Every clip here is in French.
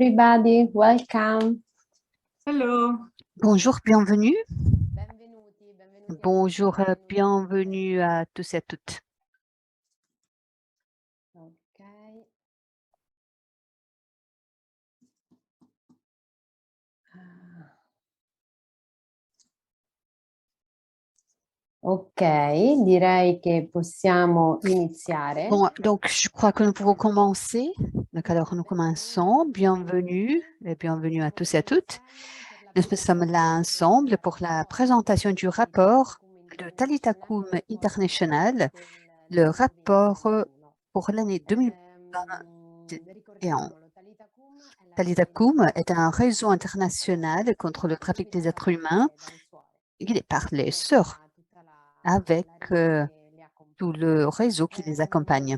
everybody, welcome. Hello. Bonjour, bienvenue. Benvenuti Bonjour, bienvenue à tous et à toutes. Ok. Ok, direi che possiamo iniziare. Bon, donc je crois que nous pouvons commencer. Donc alors nous commençons. Bienvenue et bienvenue à tous et à toutes. Nous sommes là ensemble pour la présentation du rapport de Thalita Koum International, le rapport pour l'année 2021. Thalita Koum est un réseau international contre le trafic des êtres humains. Il est par les sœurs avec tout le réseau qui les accompagne.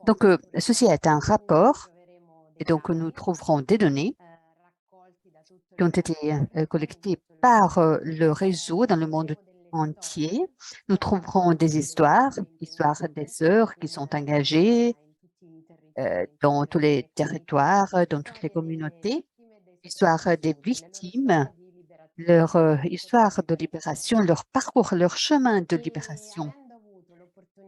Donc, ceci est un rapport et donc nous trouverons des données qui ont été collectées par le réseau dans le monde entier. Nous trouverons des histoires des sœurs qui sont engagées dans tous les territoires, dans toutes les communautés, histoires des victimes, leur histoire de libération, leur parcours, leur chemin de libération.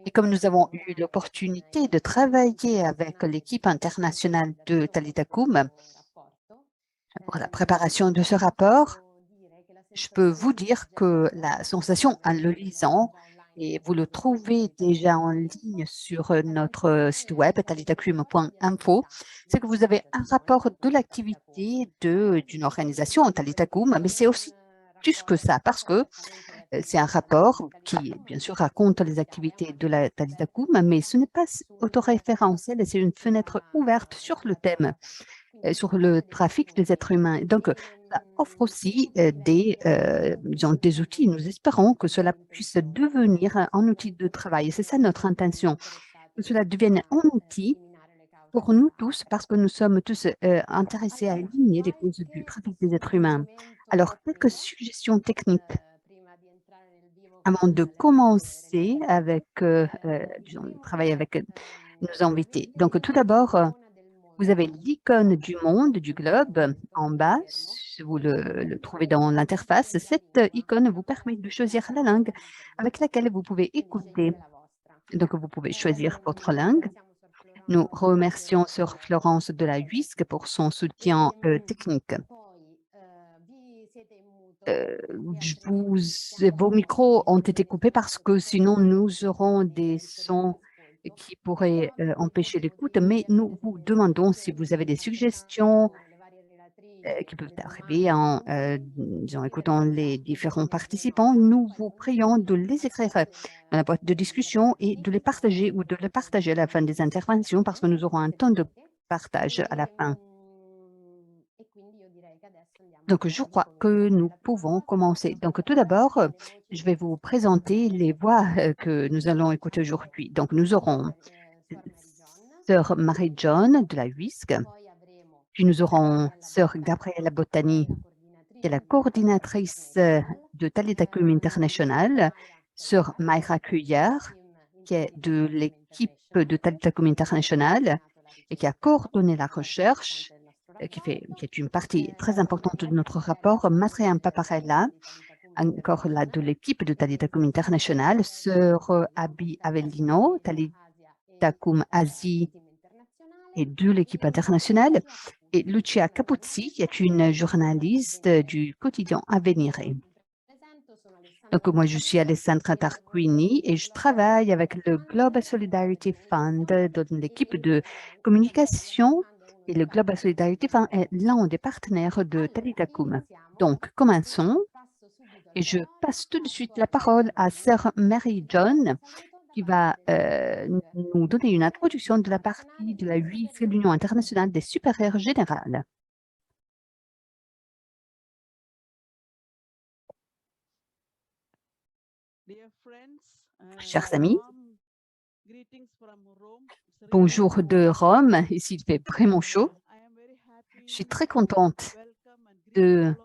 Et comme nous avons eu l'opportunité de travailler avec l'équipe internationale de Thalita Koum pour la préparation de ce rapport, je peux vous dire que la sensation en le lisant, et vous le trouvez déjà en ligne sur notre site web thalitakoum.info, c'est que vous avez un rapport de l'activité d'une organisation, Thalita Koum, mais c'est aussi plus que ça, parce que c'est un rapport qui, bien sûr, raconte les activités de la Thalita Koum, mais ce n'est pas autoréférentiel, c'est une fenêtre ouverte sur le thème, sur le trafic des êtres humains. Donc, ça offre aussi disons, des outils. Nous espérons que cela puisse devenir un outil de travail. C'est ça notre intention, que cela devienne un outil pour nous tous, parce que nous sommes tous intéressés à éliminer les causes du trafic des êtres humains. Alors, quelques suggestions techniques avant de commencer avec disons, le travail avec nos invités. Donc, tout d'abord, vous avez l'icône du monde, du globe, en bas. Vous le trouvez dans l'interface. Cette icône vous permet de choisir la langue avec laquelle vous pouvez écouter. Donc, vous pouvez choisir votre langue. Nous remercions Sœur Florence de la UISC pour son soutien technique. Vos micros ont été coupés parce que sinon nous aurons des sons qui pourraient empêcher l'écoute, mais nous vous demandons si vous avez des suggestions qui peuvent arriver en disons, écoutant les différents participants. Nous vous prions de les écrire dans la boîte de discussion et de les partager ou de les partager à la fin des interventions parce que nous aurons un temps de partage à la fin. Donc, je crois que nous pouvons commencer. Donc, tout d'abord, je vais vous présenter les voix que nous allons écouter aujourd'hui. Donc, nous aurons Sœur Marie-John de la UISC, puis nous aurons Sœur Gabriella Bottani, qui est la coordinatrice de Thalita Koum International, Sœur Mayra Cuillard, qui est de l'équipe de Thalita Koum International et qui a coordonné la recherche, qui est une partie très importante de notre rapport, Matréan Paparella, encore là de l'équipe de Thalita Koum International, Sœur Abi Avellino, Thalita Koum Asie et de l'équipe internationale, et Lucia Capuzzi, qui est une journaliste du quotidien Avvenire. Donc, moi, je suis Alessandra Tarquini et je travaille avec le Global Solidarity Fund dans l'équipe de communication. Et le Global Solidarity Fund est l'un des partenaires de Thalita Koum. Donc, commençons. Et je passe tout de suite la parole à Sœur Mary-John, qui va nous donner une introduction de la partie de la UISC, l'Union internationale des supérieurs générales. Chers amis, bonjour de Rome, ici il fait vraiment chaud. Je suis très contente de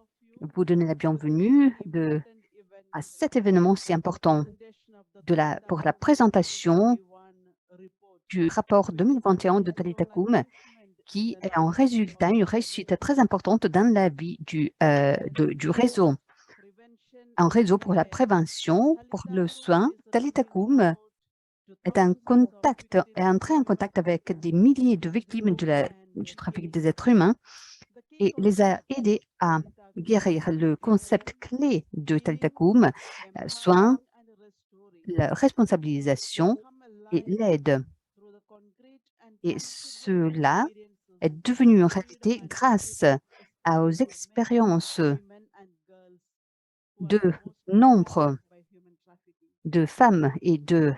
vous donner la bienvenue à cet événement si important pour la présentation du rapport 2021 de Thalita Koum, qui est en résultat une réussite très importante dans la vie du réseau. Un réseau pour la prévention, pour le soin. Talitha Kum est entré en contact avec des milliers de victimes du trafic des êtres humains et les a aidés à guérir. Le concept clé de Talitha Kum, soin, la responsabilisation et l'aide. Et cela est devenu une réalité grâce aux expériences de nombre de femmes et de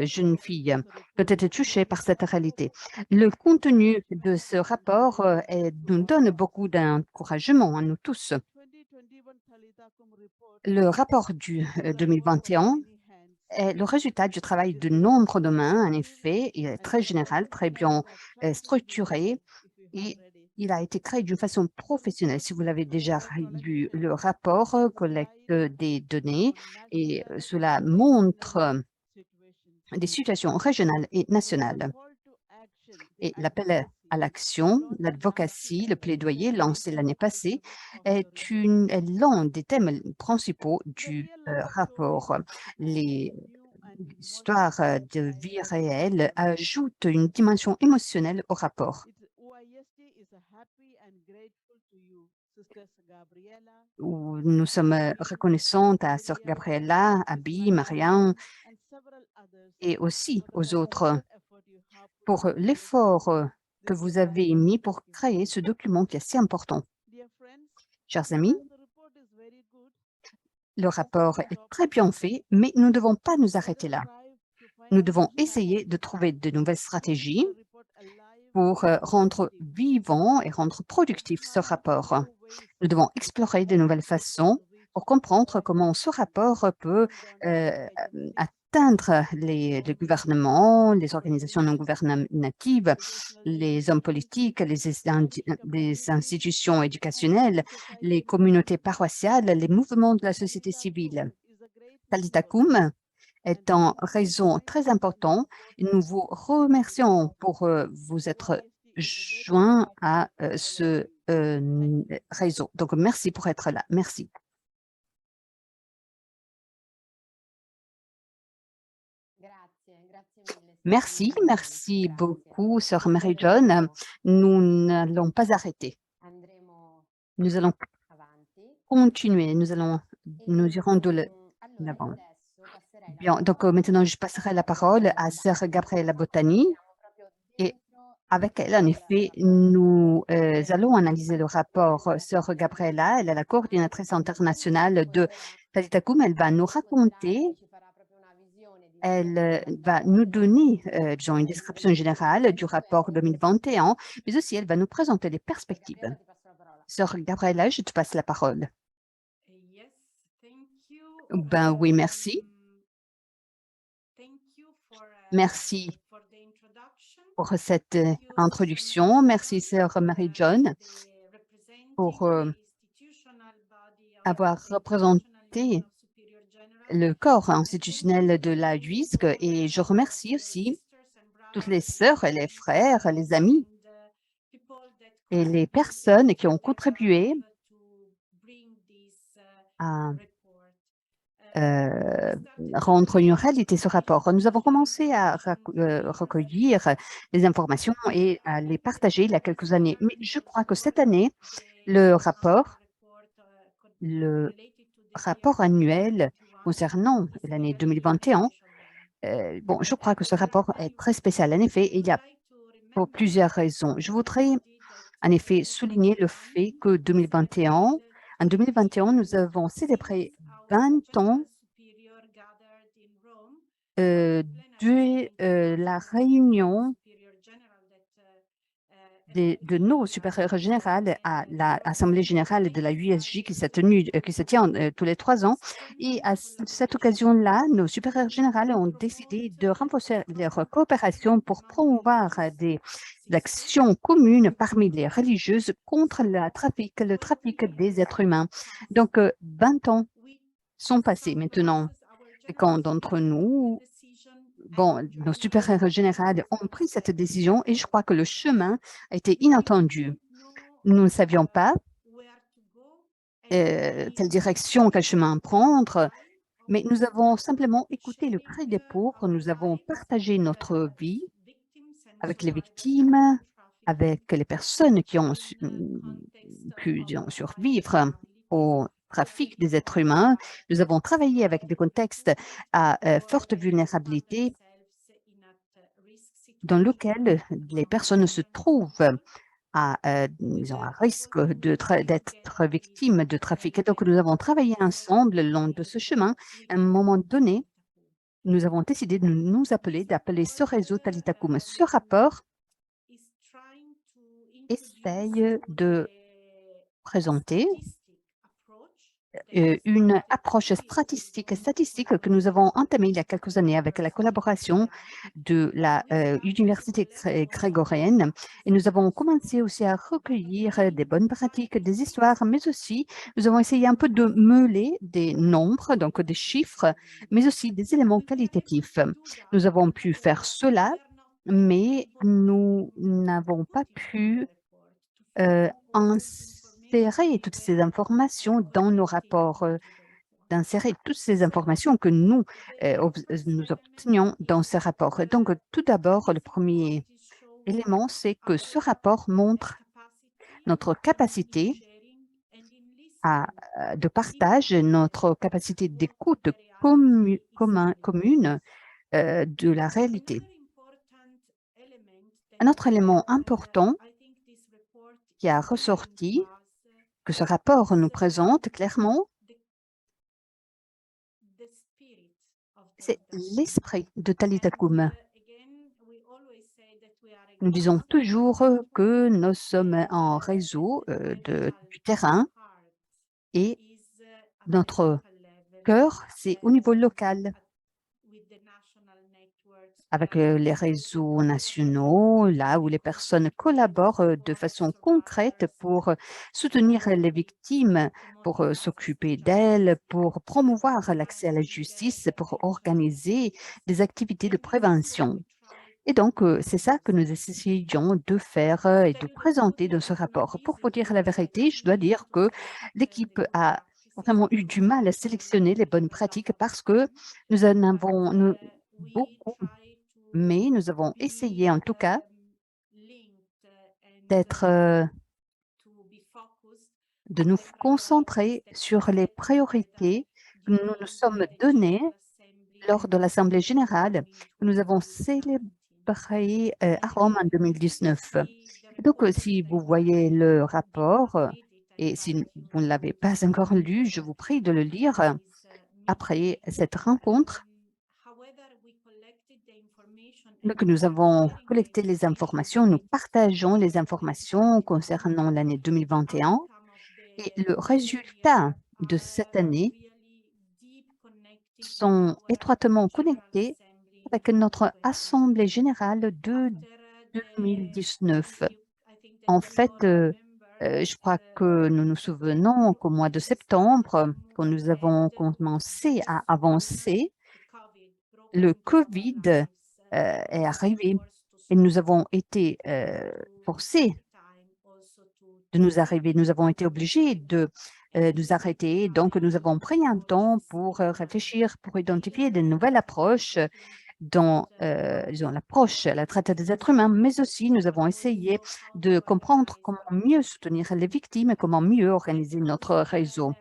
jeunes filles qui ont été touchées par cette réalité. Le contenu de ce rapport nous donne beaucoup d'encouragement à nous tous. Le rapport du 2021 est le résultat du travail de nombreux de mains. En effet, il est très général, très bien structuré et il a été créé d'une façon professionnelle. Si vous l'avez déjà lu, le rapport collecte des données et cela montre des situations régionales et nationales. Et l'appel à l'action, l'advocacy, le plaidoyer lancé l'année passée est l'un des thèmes principaux du rapport. L'histoire de vie réelle ajoute une dimension émotionnelle au rapport. Où nous sommes reconnaissantes à Sœur Gabriella, Abby, Marianne et aussi aux autres pour l'effort que vous avez mis pour créer ce document qui est si important. Chers amis, le rapport est très bien fait, mais nous ne devons pas nous arrêter là. Nous devons essayer de trouver de nouvelles stratégies pour rendre vivant et rendre productif ce rapport. Nous devons explorer de nouvelles façons pour comprendre comment ce rapport peut atteindre les gouvernements, les organisations non gouvernatives, les hommes politiques, les institutions éducationnelles, les communautés paroissiales, les mouvements de la société civile. Talitha Kum est un réseau très important et nous vous remercions pour vous être joints à ce réseau. Donc, merci pour être là. Merci. Merci beaucoup, Sœur Mary-John. Nous n'allons pas arrêter. Nous allons continuer, nous irons de l'avant. Bien, donc maintenant, je passerai la parole à Sœur Gabriella Bottani. Et avec elle, en effet, nous allons analyser le rapport. Sœur Gabriella, elle est la coordinatrice internationale de Talitha Kum. Elle va nous raconter, elle va nous donner disons, une description générale du rapport 2021, mais aussi elle va nous présenter les perspectives. Sœur Gabriella, je te passe la parole. Ben oui, merci. Merci pour cette introduction. Merci, Sœur Mary-John, pour avoir représenté le corps institutionnel de la UISC et je remercie aussi toutes les sœurs et les frères, les amis et les personnes qui ont contribué à rendre une réalité ce rapport. Nous avons commencé à recueillir les informations et à les partager il y a quelques années. Mais je crois que cette année, le rapport annuel concernant l'année 2021, bon, je crois que ce rapport est très spécial. En effet, il y a pour plusieurs raisons. Je voudrais en effet souligner le fait que en 2021, nous avons célébré 20 ans de la réunion de nos supérieurs généraux à l'Assemblée générale de la USJ qui se tient tous les 3 ans. Et à cette occasion-là, nos supérieurs généraux ont décidé de renforcer leur coopération pour promouvoir des actions communes parmi les religieuses contre le trafic des êtres humains. Donc, 20 ans sont passés maintenant. Quand d'entre nous bon, nos supérieurs généraux ont pris cette décision et je crois que le chemin a été inattendu. Nous ne savions pas quelle direction, quel chemin prendre, mais nous avons simplement écouté le cri des pauvres, nous avons partagé notre vie avec les victimes, avec les personnes qui ont pu disons, survivre au trafic des êtres humains. Nous avons travaillé avec des contextes à forte vulnérabilité dans lesquels les personnes se trouvent disons, à risque d'être victimes de trafic. Et donc, nous avons travaillé ensemble le long de ce chemin. À un moment donné, nous avons décidé de d'appeler ce réseau Talitakum. Ce rapport essaye de présenter une approche statistique que nous avons entamée il y a quelques années avec la collaboration de la Université grégorienne. Et nous avons commencé aussi à recueillir des bonnes pratiques, des histoires, mais aussi nous avons essayé un peu de meuler des nombres, donc des chiffres, mais aussi des éléments qualitatifs. Nous avons pu faire cela, mais nous n'avons pas pu insérer toutes ces informations dans nos rapports, d'insérer toutes ces informations que nous obtenions dans ce rapport. Et donc, tout d'abord, le premier élément, c'est que ce rapport montre notre capacité de partage, notre capacité d'écoute commune de la réalité. Un autre élément important qui a ressorti, que ce rapport nous présente clairement, c'est l'esprit de Talitakum. Nous disons toujours que nous sommes en réseau du terrain et notre cœur, c'est au niveau local, avec les réseaux nationaux, là où les personnes collaborent de façon concrète pour soutenir les victimes, pour s'occuper d'elles, pour promouvoir l'accès à la justice, pour organiser des activités de prévention. Et donc, c'est ça que nous essayons de faire et de présenter dans ce rapport. Pour vous dire la vérité, je dois dire que l'équipe a vraiment eu du mal à sélectionner les bonnes pratiques parce que nous en avons beaucoup, mais nous avons essayé en tout cas de nous concentrer sur les priorités que nous nous sommes données lors de l'Assemblée générale que nous avons célébrée à Rome en 2019. Donc, si vous voyez le rapport, et si vous ne l'avez pas encore lu, je vous prie de le lire après cette rencontre. Donc, nous avons collecté les informations, nous partageons les informations concernant l'année 2021 et le résultat de cette année sont étroitement connectés avec notre Assemblée générale de 2019. En fait, je crois que nous nous souvenons qu'au mois de septembre, quand nous avons commencé à avancer, le COVID est arrivé et nous avons été forcés de nous arriver. Nous avons été obligés de nous arrêter. Donc, nous avons pris un temps pour réfléchir, pour identifier de nouvelles approches dans disons, l'approche à la traite des êtres humains, mais aussi nous avons essayé de comprendre comment mieux soutenir les victimes et comment mieux organiser notre réseau.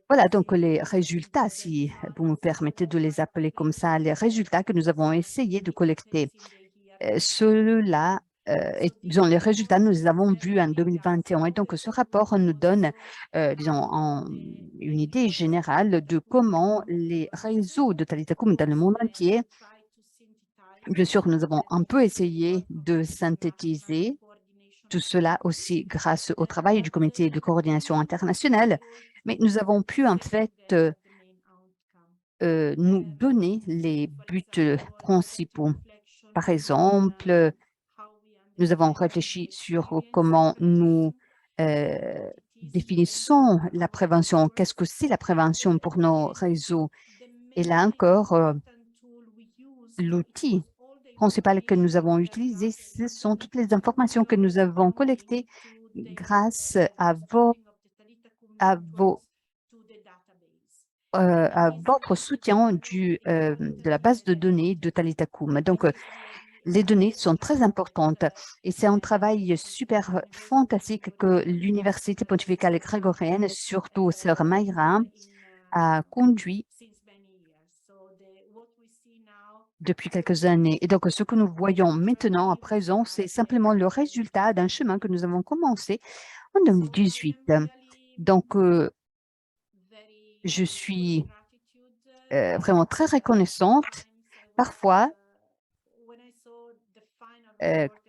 Voilà donc les résultats, si vous me permettez de les appeler comme ça, les résultats que nous avons essayé de collecter. Ceux-là, disons, les résultats, nous les avons vus en 2021. Et donc, ce rapport nous donne, disons, une idée générale de comment les réseaux de Talitakum dans le monde entier, bien sûr, nous avons un peu essayé de synthétiser tout cela aussi grâce au travail du comité de coordination internationale, mais nous avons pu en fait nous donner les buts principaux. Par exemple, nous avons réfléchi sur comment nous définissons la prévention. Qu'est-ce que c'est la prévention pour nos réseaux? Et là encore, l'outil principal que nous avons utilisé, ce sont toutes les informations que nous avons collectées grâce à votre soutien de la base de données de Talitakum. Donc, les données sont très importantes et c'est un travail super fantastique que l'Université pontificale grégorienne, surtout Sœur Mayra, a conduit depuis quelques années. Et donc, ce que nous voyons maintenant à présent, c'est simplement le résultat d'un chemin que nous avons commencé en 2018. Donc, je suis vraiment très reconnaissante. Parfois,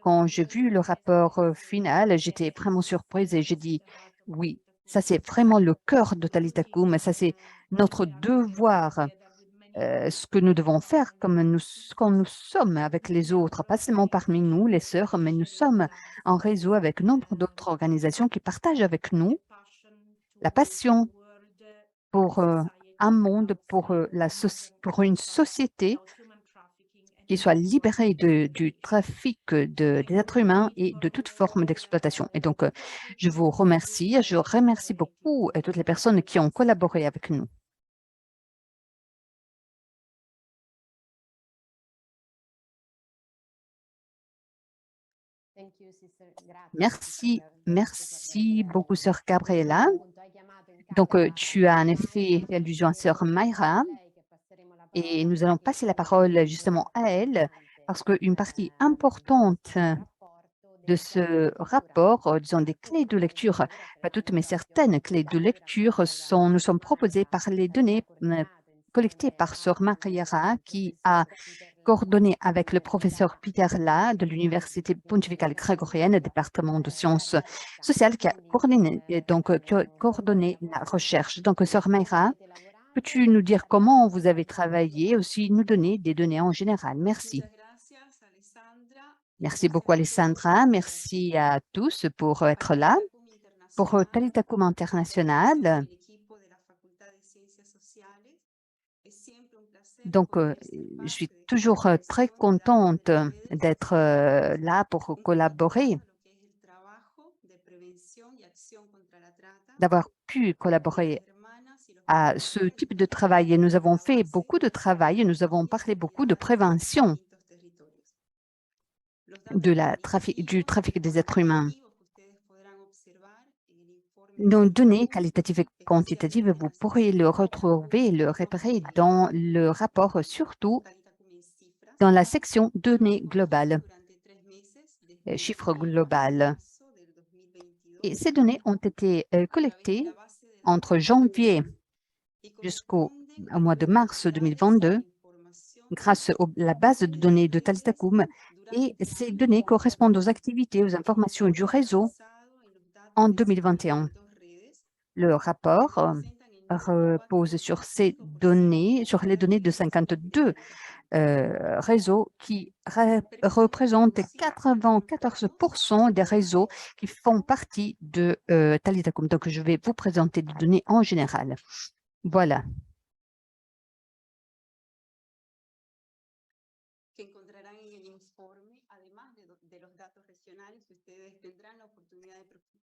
quand j'ai vu le rapport final, j'étais vraiment surprise et j'ai dit, oui, ça c'est vraiment le cœur de Talitakum, ça c'est notre devoir, ce que nous devons faire quand nous sommes avec les autres, pas seulement parmi nous, les sœurs, mais nous sommes en réseau avec nombre d'autres organisations qui partagent avec nous la passion pour un monde, pour une société qui soit libérée du trafic des êtres humains et de toute forme d'exploitation. Et donc, je vous remercie. Je remercie beaucoup toutes les personnes qui ont collaboré avec nous. Merci beaucoup, Sœur Gabriela. Donc, tu as en effet fait allusion à Sœur Mayra et nous allons passer la parole justement à elle parce qu'une partie importante de ce rapport, disons des clés de lecture, pas toutes, mais certaines clés de lecture nous sont proposées par les données collectées par Sœur Mayra qui a coordonné avec le professeur Peter La de l'Université pontificale grégorienne, département de sciences sociales, qui a coordonné la recherche. Donc, Sœur Mayra, peux-tu nous dire comment vous avez travaillé, aussi nous donner des données en général? Merci. Merci beaucoup, Alessandra. Merci à tous pour être là. Pour Talitakum International, donc, je suis toujours très contente d'être là pour collaborer, d'avoir pu collaborer à ce type de travail. Et nous avons fait beaucoup de travail et nous avons parlé beaucoup de prévention du trafic des êtres humains. Nos données qualitatives et quantitatives, vous pourrez le retrouver, le repérer dans le rapport, surtout dans la section données globales, chiffres globaux. Et ces données ont été collectées entre janvier jusqu'au mois de mars 2022 grâce à la base de données de Talitakum et ces données correspondent aux activités, aux informations du réseau en 2021. Le rapport repose sur ces données, sur les données de 52 réseaux qui représentent 94% des réseaux qui font partie de Talitakum. Donc, je vais vous présenter des données en général. Voilà.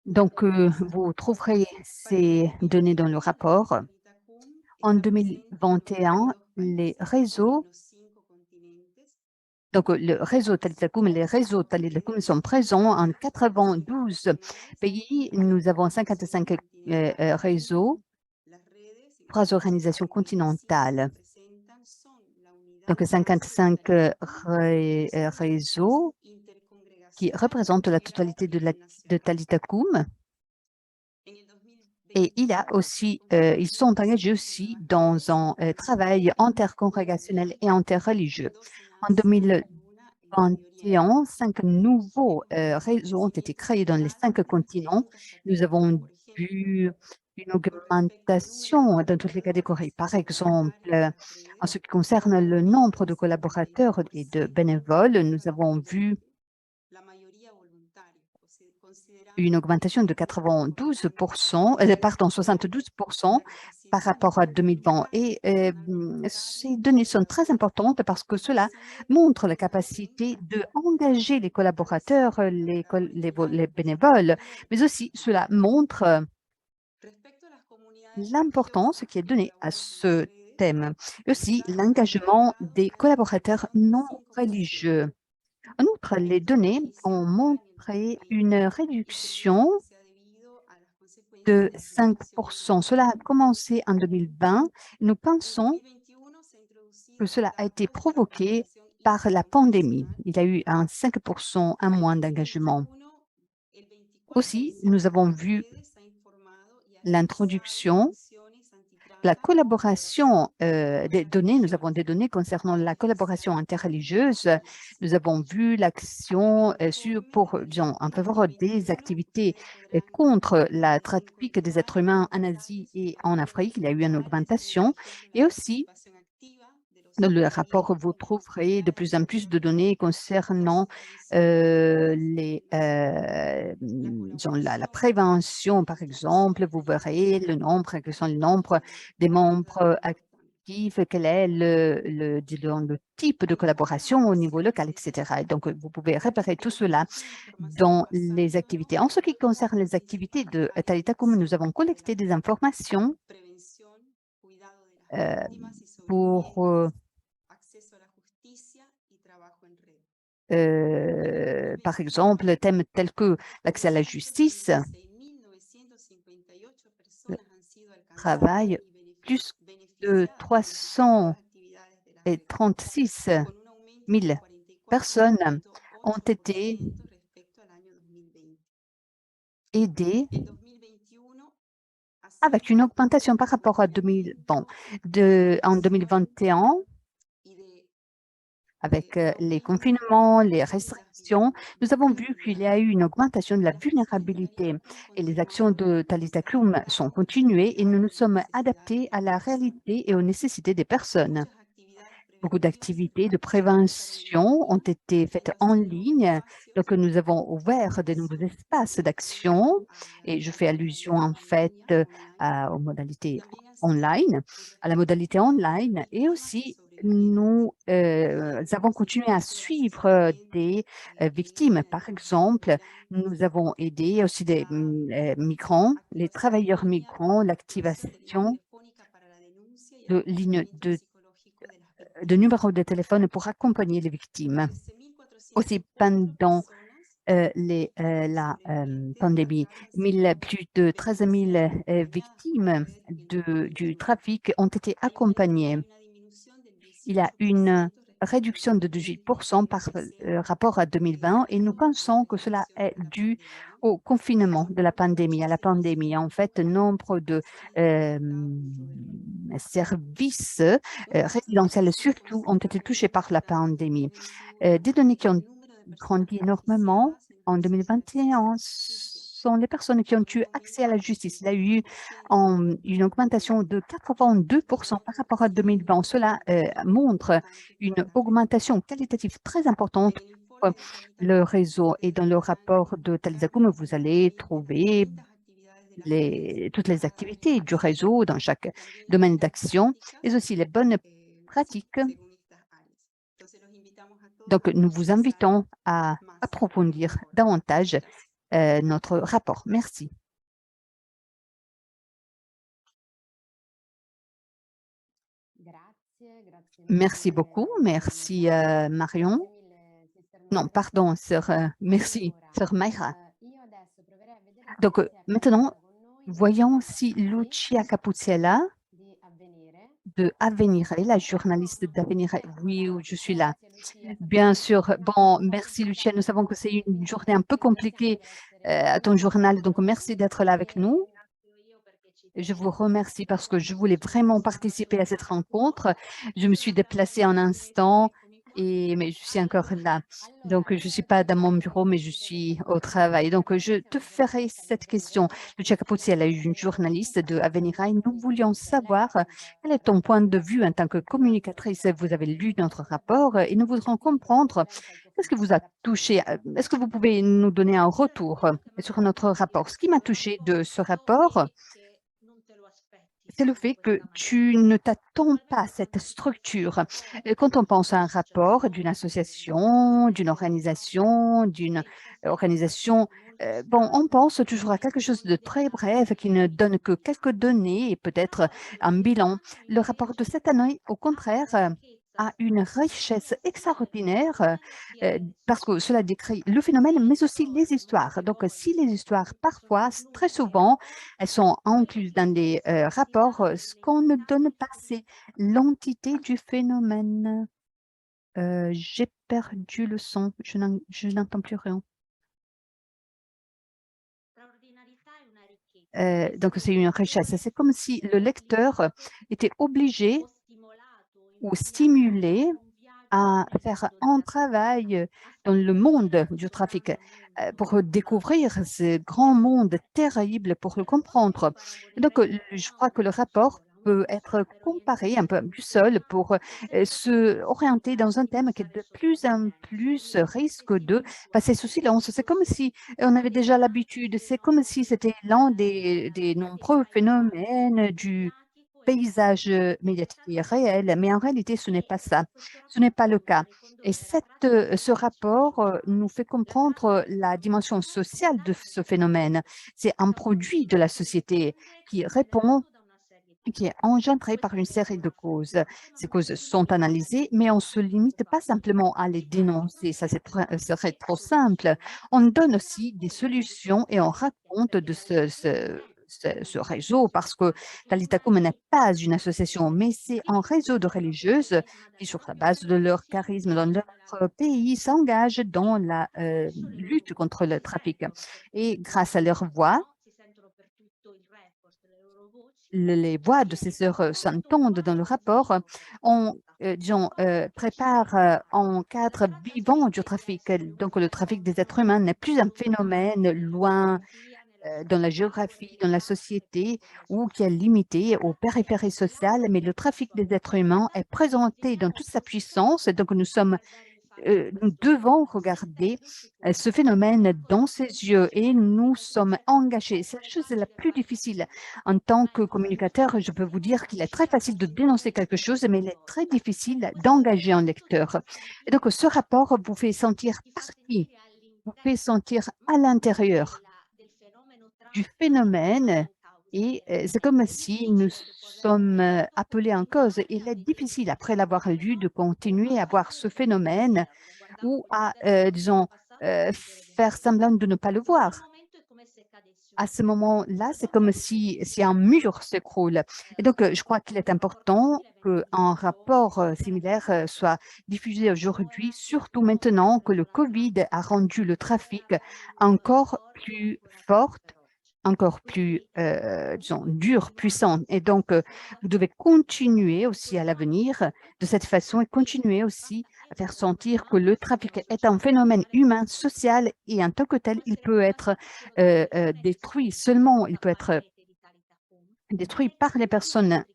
Donc, vous trouverez ces données dans le rapport. En 2021, les réseaux, donc le réseau Talitakum et les réseaux Talitakum sont présents en 92 pays. Nous avons 55 réseaux, 3 organisations continentales. Donc, 55 réseaux qui représentent la totalité de Talitakum. Et ils sont engagés aussi dans un travail intercongrégationnel et interreligieux. En 2021, 5 nouveaux réseaux ont été créés dans les 5 continents. Nous avons vu une augmentation dans toutes les catégories. Par exemple, en ce qui concerne le nombre de collaborateurs et de bénévoles, nous avons vu une augmentation de 72%, 72% par rapport à 2020. Et ces données sont très importantes parce que cela montre la capacité d'engager les collaborateurs, les bénévoles, mais aussi cela montre l'importance qui est donnée à ce thème, et aussi l'engagement des collaborateurs non religieux. En outre, les données ont montré une réduction de 5%. Cela a commencé en 2020. Nous pensons que cela a été provoqué par la pandémie. Il y a eu un 5% en moins d'engagement. Aussi, nous avons vu l'introduction, la collaboration des données. Nous avons des données concernant la collaboration interreligieuse. Nous avons vu l'action en faveur des activités contre la trafic des êtres humains en Asie et en Afrique. Il y a eu une augmentation. Et aussi, dans le rapport, vous trouverez de plus en plus de données concernant la prévention, par exemple. Vous verrez quels sont les nombres des membres actifs, quel est le type de collaboration au niveau local, etc. Et donc, vous pouvez repérer tout cela dans les activités. En ce qui concerne les activités de Talitacum, nous avons collecté des informations pour par exemple, thèmes tels que l'accès à la justice, le travail, plus de 336 000 personnes ont été aidées avec une augmentation par rapport à 2000. En 2021, avec les confinements, les restrictions, nous avons vu qu'il y a eu une augmentation de la vulnérabilité et les actions de Talitacum sont continuées et nous nous sommes adaptés à la réalité et aux nécessités des personnes. Beaucoup d'activités de prévention ont été faites en ligne, donc nous avons ouvert de nouveaux espaces d'action et je fais allusion en fait aux modalités online, à la modalité online et aussi nous avons continué à suivre des victimes. Par exemple, nous avons aidé aussi des migrants, les travailleurs migrants, l'activation de lignes de numéros de téléphone pour accompagner les victimes. Aussi, pendant la pandémie, plus de 13 000 victimes du trafic ont été accompagnées. Il y a une réduction de 18% par rapport à 2020 et nous pensons que cela est dû au confinement de la pandémie, à la pandémie. En fait, nombre de services résidentiels surtout ont été touchés par la pandémie. Des données qui ont grandi énormément en 2021 sont les personnes qui ont eu accès à la justice. Il y a eu une augmentation de 82% par rapport à 2020. Cela montre une augmentation qualitative très importante pour le réseau. Et dans le rapport de Talitacum, vous allez trouver toutes les activités du réseau dans chaque domaine d'action, mais aussi les bonnes pratiques. Donc, nous vous invitons à approfondir davantage notre rapport. Merci. Merci beaucoup. Merci, Marion. Non, pardon, merci, Sœur Mayra. Donc, maintenant, voyons si Lucia Capuzella de Avvenire, la journaliste d'Avvenire. Oui, je suis là. Bien sûr. Bon, merci Lucia. Nous savons que c'est une journée un peu compliquée à ton journal, donc merci d'être là avec nous. Je vous remercie parce que je voulais vraiment participer à cette rencontre. Je me suis déplacée un instant, mais je suis encore là. Donc, je ne suis pas dans mon bureau, mais je suis au travail. Donc, je te ferai cette question. Lucia Capuzzi, elle est une journaliste de Avvenire. Nous voulions savoir quel est ton point de vue en tant que communicatrice. Vous avez lu notre rapport et nous voudrons comprendre qu'est-ce que vous a touché. Est-ce que vous pouvez nous donner un retour sur notre rapport? Ce qui m'a touché de ce rapport, c'est le fait que tu ne t'attends pas à cette structure. Quand on pense à un rapport d'une association, d'une organisation, bon, on pense toujours à quelque chose de très bref qui ne donne que quelques données et peut-être un bilan. Le rapport de cette année, au contraire, a une richesse extraordinaire parce que cela décrit le phénomène, mais aussi les histoires. Donc, si les histoires, parfois, très souvent, elles sont incluses dans des rapports, ce qu'on ne donne pas, c'est l'entité du phénomène. J'ai perdu le son, je n'entends plus rien. Donc, c'est une richesse. C'est comme si le lecteur était obligé ou stimulé à faire un travail dans le monde du trafic pour découvrir ce grand monde terrible, pour le comprendre. Donc, je crois que le rapport peut être comparé un peu plus seul pour se orienter dans un thème qui de plus en plus risque de passer sous silence. C'est comme si on avait déjà l'habitude, c'est comme si c'était l'un des nombreux phénomènes du paysage médiatique réel, mais en réalité, ce n'est pas ça. Ce n'est pas le cas. Et ce rapport nous fait comprendre la dimension sociale de ce phénomène. C'est un produit de la société qui répond, qui est engendré par une série de causes. Ces causes sont analysées, mais on ne se limite pas simplement à les dénoncer. Ça, serait trop simple. On donne aussi des solutions et on raconte de ce réseau parce que Thalita Koum n'est pas une association, mais c'est un réseau de religieuses qui, sur la base de leur charisme dans leur pays, s'engagent dans la lutte contre le trafic. Et grâce à leur voix, les voix de ces sœurs s'entendent dans le rapport, on prépare un cadre vivant du trafic. Donc, le trafic des êtres humains n'est plus un phénomène loin dans la géographie, dans la société, ou qui est limité aux périphéries sociales, mais le trafic des êtres humains est présenté dans toute sa puissance. Donc, nous devons regarder ce phénomène dans ses yeux et nous sommes engagés. C'est la chose la plus difficile. En tant que communicateur, je peux vous dire qu'il est très facile de dénoncer quelque chose, mais il est très difficile d'engager un lecteur. Et donc, ce rapport vous fait sentir partie, vous fait sentir à l'intérieur du phénomène et c'est comme si nous sommes appelés en cause. Il est difficile, après l'avoir lu, de continuer à voir ce phénomène ou à, disons, faire semblant de ne pas le voir. À ce moment-là, c'est comme si un mur s'écroule. Et donc, je crois qu'il est important qu'un rapport similaire soit diffusé aujourd'hui, surtout maintenant que le Covid a rendu le trafic encore plus fort, encore plus, disons, dur, puissant. Et donc, vous devez continuer aussi à l'avenir de cette façon et continuer aussi à faire sentir que le trafic est un phénomène humain, social, et en tant que tel, il peut être détruit seulement, il peut être détruit par les personnes,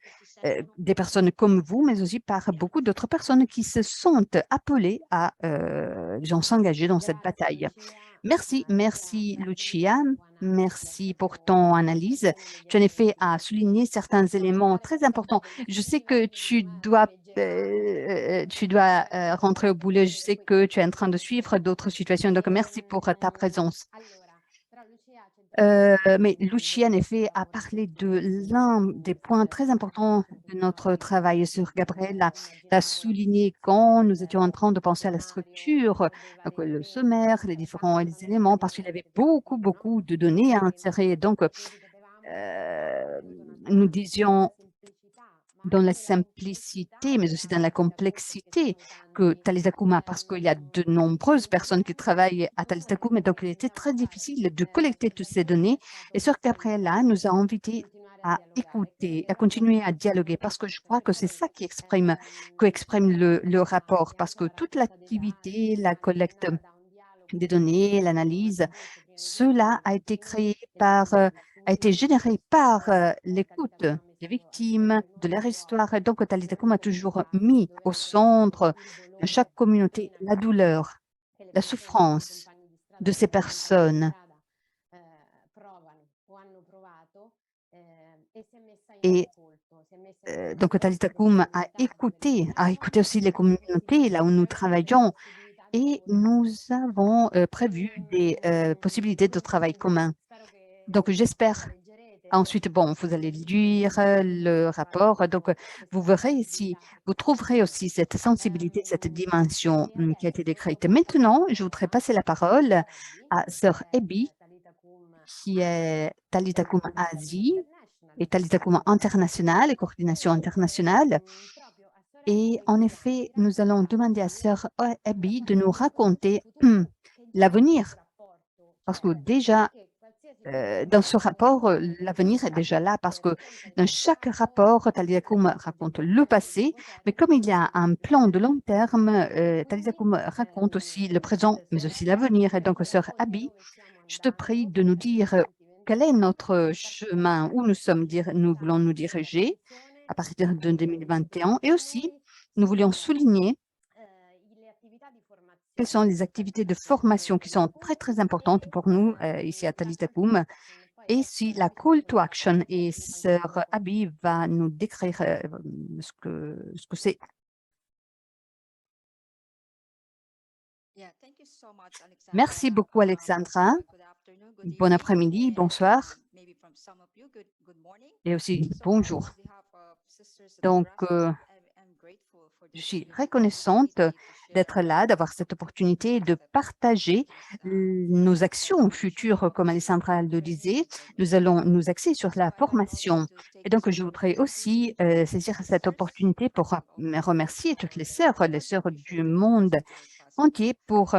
des personnes comme vous, mais aussi par beaucoup d'autres personnes qui se sentent appelées à disons, s'engager dans cette bataille. Merci, merci Lucia, merci pour ton analyse. Tu en effet as souligné certains éléments très importants. Je sais que tu dois rentrer au boulot, je sais que tu es en train de suivre d'autres situations, donc merci pour ta présence. Mais Lucia, en effet, a parlé de l'un des points très importants de notre travail sur Gabriel, l'a souligné quand nous étions en train de penser à la structure, donc le sommaire, les différents éléments, parce qu'il y avait beaucoup de données à insérer. Donc, nous disions dans la simplicité, mais aussi dans la complexité que Thalita Koum a, parce qu'il y a de nombreuses personnes qui travaillent à Thalita Koum, et donc il était très difficile de collecter toutes ces données. Et sur Gabriella nous a invités à écouter, à continuer à dialoguer, parce que je crois que c'est ça qui exprime le rapport, parce que toute l'activité, la collecte des données, l'analyse, cela a été a été généré par l'écoute des victimes, de leur histoire. Et donc, Thalita Koum a toujours mis au centre de chaque communauté la douleur, la souffrance de ces personnes. Et donc, Talitha Kum a écouté aussi les communautés là où nous travaillons et nous avons prévu des possibilités de travail commun. Donc, j'espère. Ensuite, bon, vous allez lire le rapport. Donc, vous verrez ici, vous trouverez aussi cette sensibilité, cette dimension qui a été décrite. Maintenant, je voudrais passer la parole à Sœur Ebi, qui est Talitha Kum Asie et Talitha Kum International et coordination internationale. Et en effet, nous allons demander à Sœur Ebi de nous raconter l'avenir. Parce que déjà, dans ce rapport, l'avenir est déjà là parce que dans chaque rapport, Talitha Kum raconte le passé, mais comme il y a un plan de long terme, Talitha Kum raconte aussi le présent, mais aussi l'avenir. Et donc, Sœur Abi, je te prie de nous dire quel est notre chemin, où nous voulons nous diriger à partir de 2021 et aussi, nous voulions souligner quelles sont les activités de formation qui sont très, très importantes pour nous ici à Talitha Kum. Et si la call to action, et Sœur Abi va nous décrire ce que c'est. Merci beaucoup, Alexandra. Bon après-midi, bonsoir. Et aussi bonjour. Donc, je suis reconnaissante d'être là, d'avoir cette opportunité de partager nos actions futures, comme Alessandra le disait. Nous allons nous axer sur la formation. Et donc, je voudrais aussi saisir cette opportunité pour remercier toutes les sœurs du monde entier pour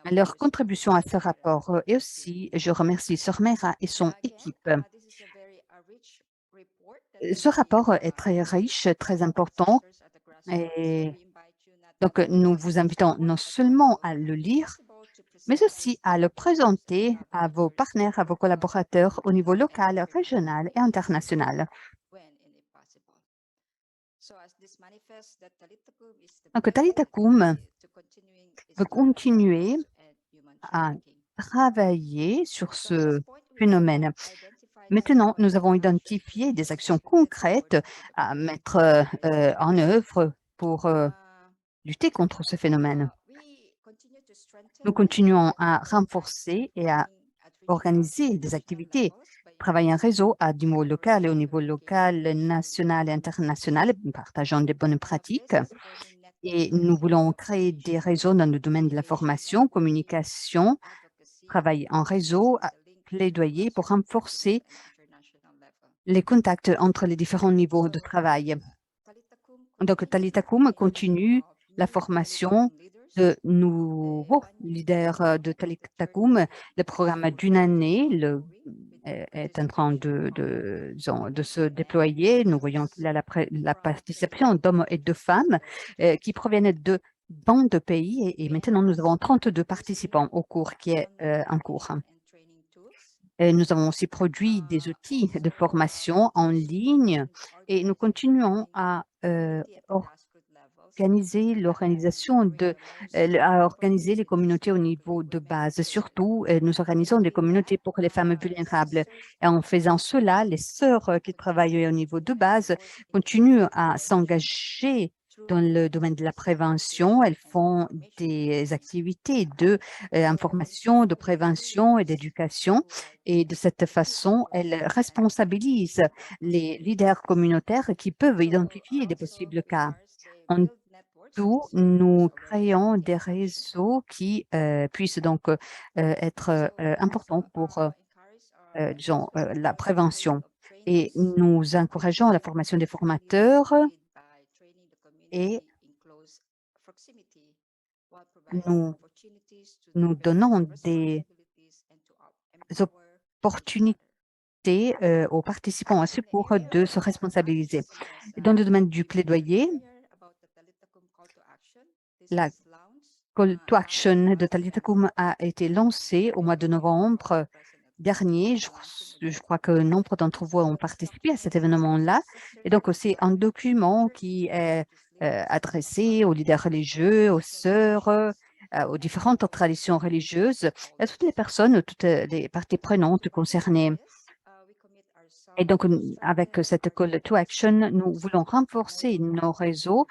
leur contribution à ce rapport. Et aussi, je remercie Sœur Mera et son équipe. Ce rapport est très riche, très important. Et donc, nous vous invitons non seulement à le lire, mais aussi à le présenter à vos partenaires, à vos collaborateurs au niveau local, régional et international. Donc, Talitha Kum veut continuer à travailler sur ce phénomène. Maintenant, nous avons identifié des actions concrètes à mettre en œuvre pour lutter contre ce phénomène. Nous continuons à renforcer et à organiser des activités, travailler en réseau à niveau local et au niveau local, national et international, partageant des bonnes pratiques. Et nous voulons créer des réseaux dans le domaine de la formation, communication, travail en réseau, plaidoyer pour renforcer les contacts entre les différents niveaux de travail. Donc, Talitha Kum continue la formation de nouveaux leaders de Talitha Kum. Le programme d'une année est en train de se déployer. Nous voyons qu'il y a la participation d'hommes et de femmes qui proviennent de 22 pays et maintenant nous avons 32 participants au cours qui est en cours. Et nous avons aussi produit des outils de formation en ligne et nous continuons à organiser organiser les communautés au niveau de base. Surtout, nous organisons des communautés pour les femmes vulnérables. Et en faisant cela, les sœurs qui travaillent au niveau de base continuent à s'engager dans le domaine de la prévention. Elles font des activités d'information, de prévention et d'éducation. Et de cette façon, elles responsabilisent les leaders communautaires qui peuvent identifier des possibles cas. En tout, nous créons des réseaux qui puissent donc être importants pour la prévention. Et nous encourageons la formation des formateurs et nous donnons des opportunités aux participants à ce cours de se responsabiliser. Dans le domaine du plaidoyer, la Call to Action de Talitha Kum a été lancée au mois de novembre dernier. Je crois que nombre d'entre vous ont participé à cet événement-là. Et donc, c'est un document qui est adressé aux leaders religieux, aux sœurs, aux différentes traditions religieuses, à toutes les personnes, toutes les parties prenantes concernées. Et donc, avec cette call to action, nous voulons renforcer nos réseaux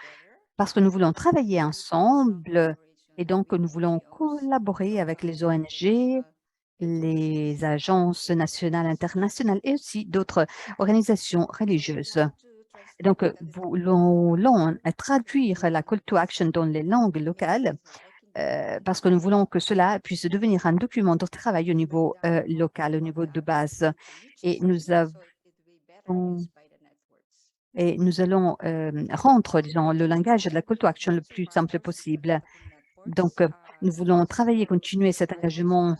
parce que nous voulons travailler ensemble et donc nous voulons collaborer avec les ONG, les agences nationales, internationales et aussi d'autres organisations religieuses. Donc, voulons traduire la call to action dans les langues locales parce que nous voulons que cela puisse devenir un document de travail au niveau local, au niveau de base. Et nous allons rendre, disons, le langage de la call to action le plus simple possible. Donc, nous voulons travailler, continuer cet engagement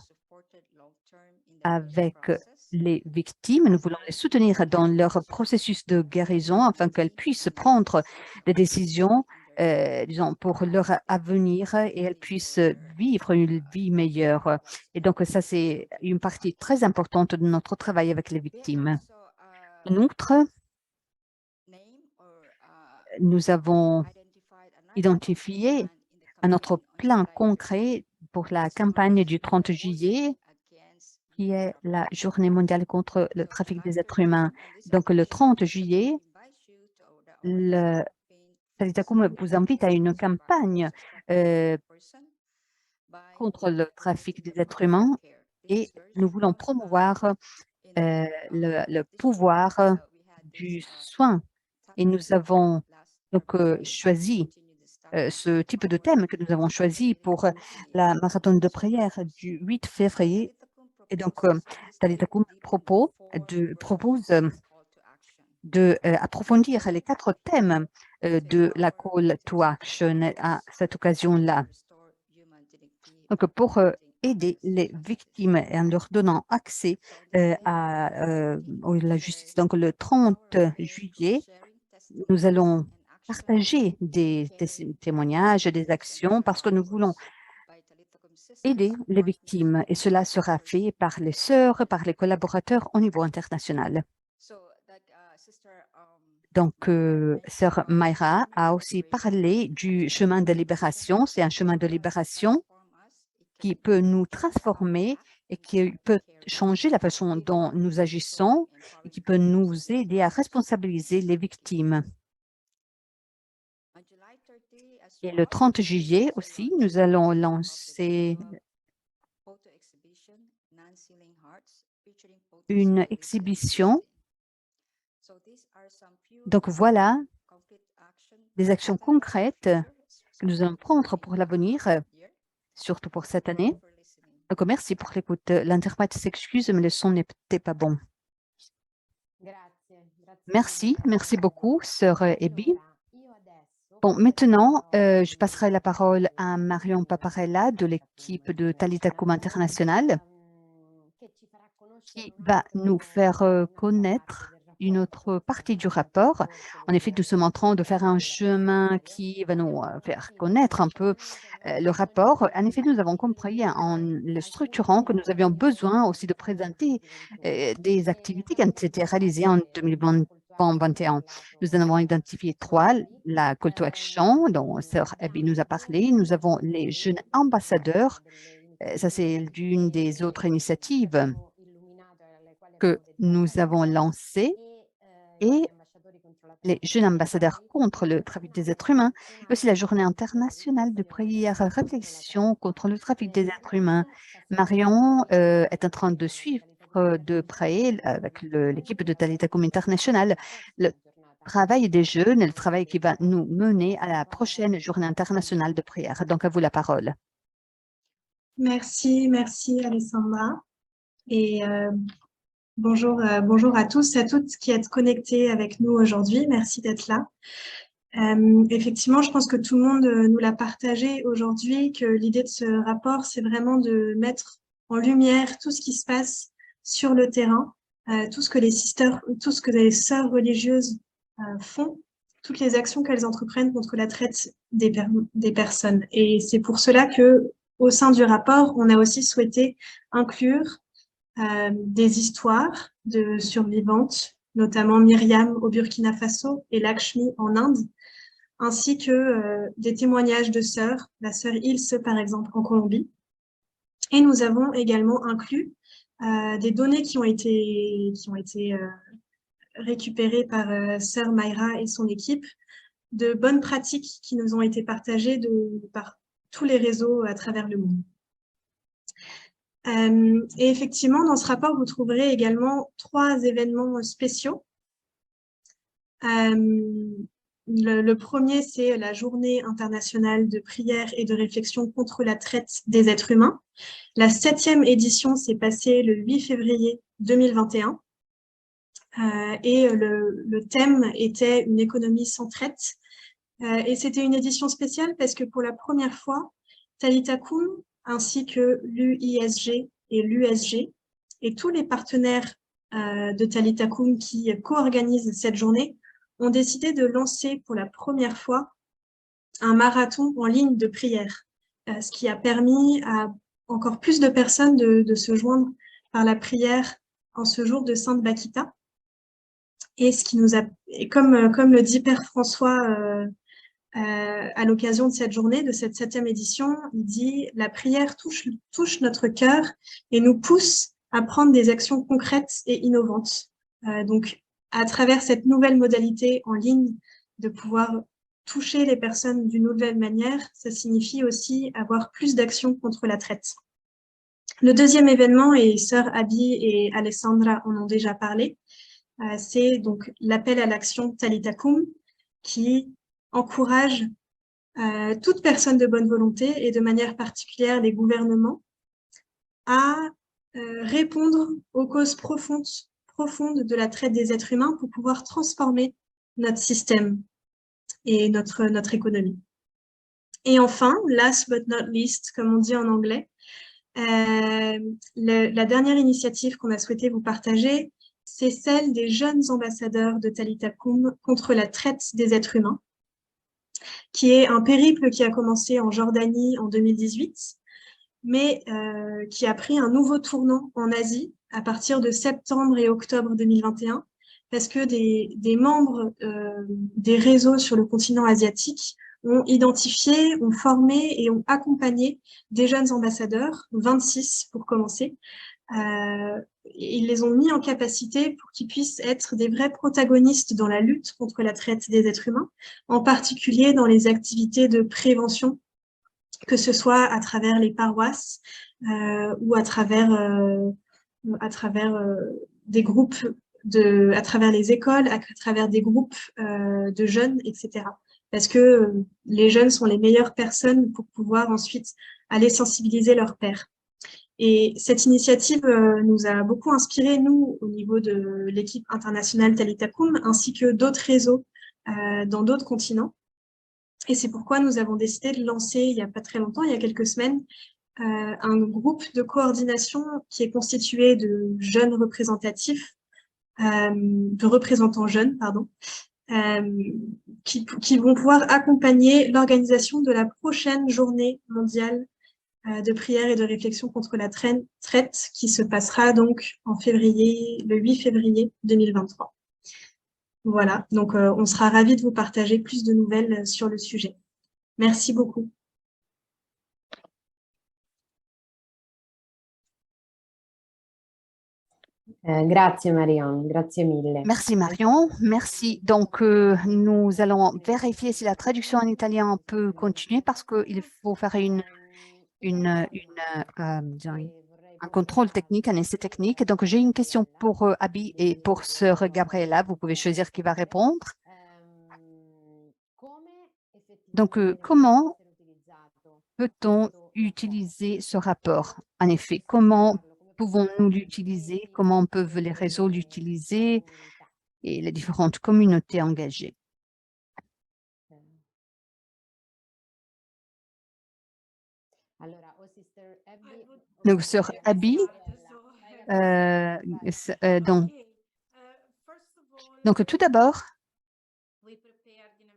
avec les victimes. Nous voulons les soutenir dans leur processus de guérison afin qu'elles puissent prendre des décisions, disons, pour leur avenir et elles puissent vivre une vie meilleure. Et donc, ça, c'est une partie très importante de notre travail avec les victimes. En outre, nous avons identifié un autre plan concret pour la campagne du 30 juillet, qui est la Journée mondiale contre le trafic des êtres humains. Donc, le 30 juillet, le Talit Akoum vous invite à une campagne contre le trafic des êtres humains et nous voulons promouvoir le pouvoir du soin. Et nous avons donc choisi ce type de thème que nous avons choisi pour la marathon de prière du 8 février. Et donc, Talit Akoum propose d'approfondir les 4 thèmes de la call to action à cette occasion-là. Donc, pour aider les victimes et en leur donnant accès à la justice. Donc, le 30 juillet, nous allons partager des témoignages, des actions, parce que nous voulons aider les victimes. Et cela sera fait par les sœurs, par les collaborateurs au niveau international. Donc, sœur Mayra a aussi parlé du chemin de libération. C'est un chemin de libération qui peut nous transformer et qui peut changer la façon dont nous agissons et qui peut nous aider à responsabiliser les victimes. Et le 30 juillet aussi, nous allons lancer une exhibition. Donc voilà des actions concrètes que nous allons prendre pour l'avenir, surtout pour cette année. Donc merci pour l'écoute. L'interprète s'excuse, mais le son n'était pas bon. Merci beaucoup, sœur Ebi. Bon, maintenant, je passerai la parole à Marion Paparella de l'équipe de Talit Akoum International qui va nous faire connaître une autre partie du rapport. En effet, nous sommes en train de faire un chemin qui va nous faire connaître un peu le rapport. En effet, nous avons compris en le structurant que nous avions besoin aussi de présenter des activités qui ont été réalisées en 2021. Nous en avons identifié 3, la call to action dont Sœur Abby nous a parlé. Nous avons les jeunes ambassadeurs. Ça, c'est l'une des autres initiatives que nous avons lancées et les jeunes ambassadeurs contre le trafic des êtres humains, et aussi la journée internationale de prière réflexion contre le trafic des êtres humains. Marion est en train de suivre de près avec l'équipe de Talit Akoum International le travail des jeunes et le travail qui va nous mener à la prochaine journée internationale de prière. Donc, à vous la parole. Merci Alessandra. Et bonjour à tous et à toutes qui êtes connectés avec nous aujourd'hui. Merci d'être là. Effectivement, je pense que tout le monde nous l'a partagé aujourd'hui, que l'idée de ce rapport, c'est vraiment de mettre en lumière tout ce qui se passe sur le terrain, tout ce que les sœurs religieuses font, toutes les actions qu'elles entreprennent contre la traite des personnes. Et c'est pour cela que, au sein du rapport, on a aussi souhaité inclure des histoires de survivantes, notamment Myriam au Burkina Faso et Lakshmi en Inde, ainsi que des témoignages de sœurs, la sœur Ilse par exemple en Colombie. Et nous avons également inclus des données qui ont été récupérés par Sœur Mayra et son équipe, de bonnes pratiques qui nous ont été partagées par tous les réseaux à travers le monde. Et effectivement, dans ce rapport, vous trouverez également 3 événements spéciaux. Le premier, c'est la Journée internationale de prière et de réflexion contre la traite des êtres humains. La 7e édition s'est passée le 8 février 2021. Et le thème était une économie sans traite. Et c'était une édition spéciale parce que pour la première fois, Talitha Koum, ainsi que l'UISG et l'USG, et tous les partenaires de Talitha Koum qui co-organisent cette journée, ont décidé de lancer pour la première fois un marathon en ligne de prière, ce qui a permis à encore plus de personnes de se joindre par la prière en ce jour de Sainte Bakita. Et ce qui nous a, et comme le dit Père François à l'occasion de cette journée, de cette 7e édition, il dit « La prière touche notre cœur et nous pousse à prendre des actions concrètes et innovantes. » Donc, à travers cette nouvelle modalité en ligne, de pouvoir toucher les personnes d'une nouvelle manière, ça signifie aussi avoir plus d'actions contre la traite. Le deuxième événement, et Sœur Abby et Alessandra en ont déjà parlé, c'est donc l'appel à l'action Talitha Koum, qui encourage toute personne de bonne volonté et de manière particulière les gouvernements à répondre aux causes profondes de la traite des êtres humains pour pouvoir transformer notre système et notre économie. Et enfin, last but not least, comme on dit en anglais, la dernière initiative qu'on a souhaité vous partager, c'est celle des jeunes ambassadeurs de Talitha Koum contre la traite des êtres humains, qui est un périple qui a commencé en Jordanie en 2018, mais qui a pris un nouveau tournant en Asie à partir de septembre et octobre 2021, parce que des membres des réseaux sur le continent asiatique ont identifié, ont formé et ont accompagné des jeunes ambassadeurs, 26 pour commencer. Ils les ont mis en capacité pour qu'ils puissent être des vrais protagonistes dans la lutte contre la traite des êtres humains, en particulier dans les activités de prévention, que ce soit à travers les paroisses ou à travers des groupes, à travers les écoles, à travers des groupes de jeunes, etc. Parce que les jeunes sont les meilleures personnes pour pouvoir ensuite aller sensibiliser leurs pairs. Et cette initiative nous a beaucoup inspiré, nous, au niveau de l'équipe internationale Talitha Koum, ainsi que d'autres réseaux dans d'autres continents. Et c'est pourquoi nous avons décidé de lancer, il n'y a pas très longtemps, il y a quelques semaines, un groupe de coordination qui est constitué de jeunes représentatifs, de représentants jeunes, pardon, qui vont pouvoir accompagner l'organisation de la prochaine journée mondiale de prière et de réflexion contre la traite qui se passera donc en février, le 8 février 2023. Voilà, donc on sera ravis de vous partager plus de nouvelles sur le sujet. Merci beaucoup. Grazie Marion, grazie mille. Merci Marion, merci. Donc, nous allons vérifier si la traduction en italien peut continuer parce qu'il faut faire un contrôle technique, un essai technique. Donc, j'ai une question pour Abby et pour Sœur Gabriella. Vous pouvez choisir qui va répondre. Donc, comment peut-on utiliser ce rapport? En effet, comment pouvons-nous l'utiliser? Comment peuvent les réseaux l'utiliser et les différentes communautés engagées? Donc, Sœur Abby, donc tout d'abord,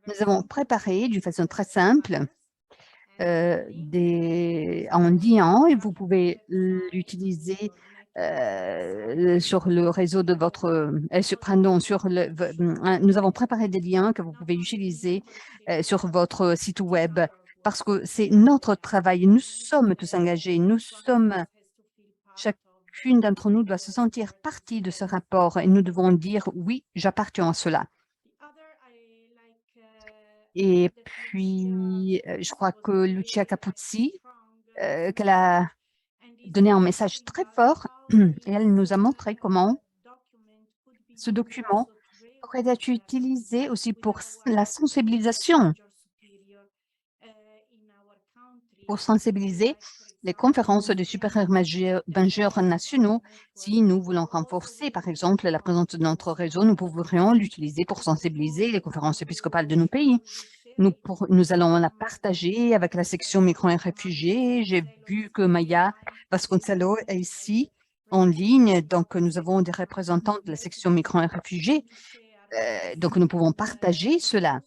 nous avons préparé d'une façon très simple en liant, et vous pouvez l'utiliser sur le réseau de votre, nous avons préparé des liens que vous pouvez utiliser sur votre site web parce que c'est notre travail. Nous sommes tous engagés, nous sommes chacune d'entre nous doit se sentir partie de ce rapport et nous devons dire oui, j'appartiens à cela. Et puis, je crois que Lucia Capuzzi, qu'elle a donné un message très fort et elle nous a montré comment ce document pourrait être utilisé aussi pour la sensibilisation, pour sensibiliser les conférences de supérieurs majeurs nationaux. Si nous voulons renforcer, par exemple, la présence de notre réseau, nous pourrions l'utiliser pour sensibiliser les conférences épiscopales de nos pays. Nous allons la partager avec la section migrants et réfugiés. J'ai vu que Maya Vasconcelos est ici en ligne, donc nous avons des représentants de la section migrants et réfugiés. Donc nous pouvons partager cela,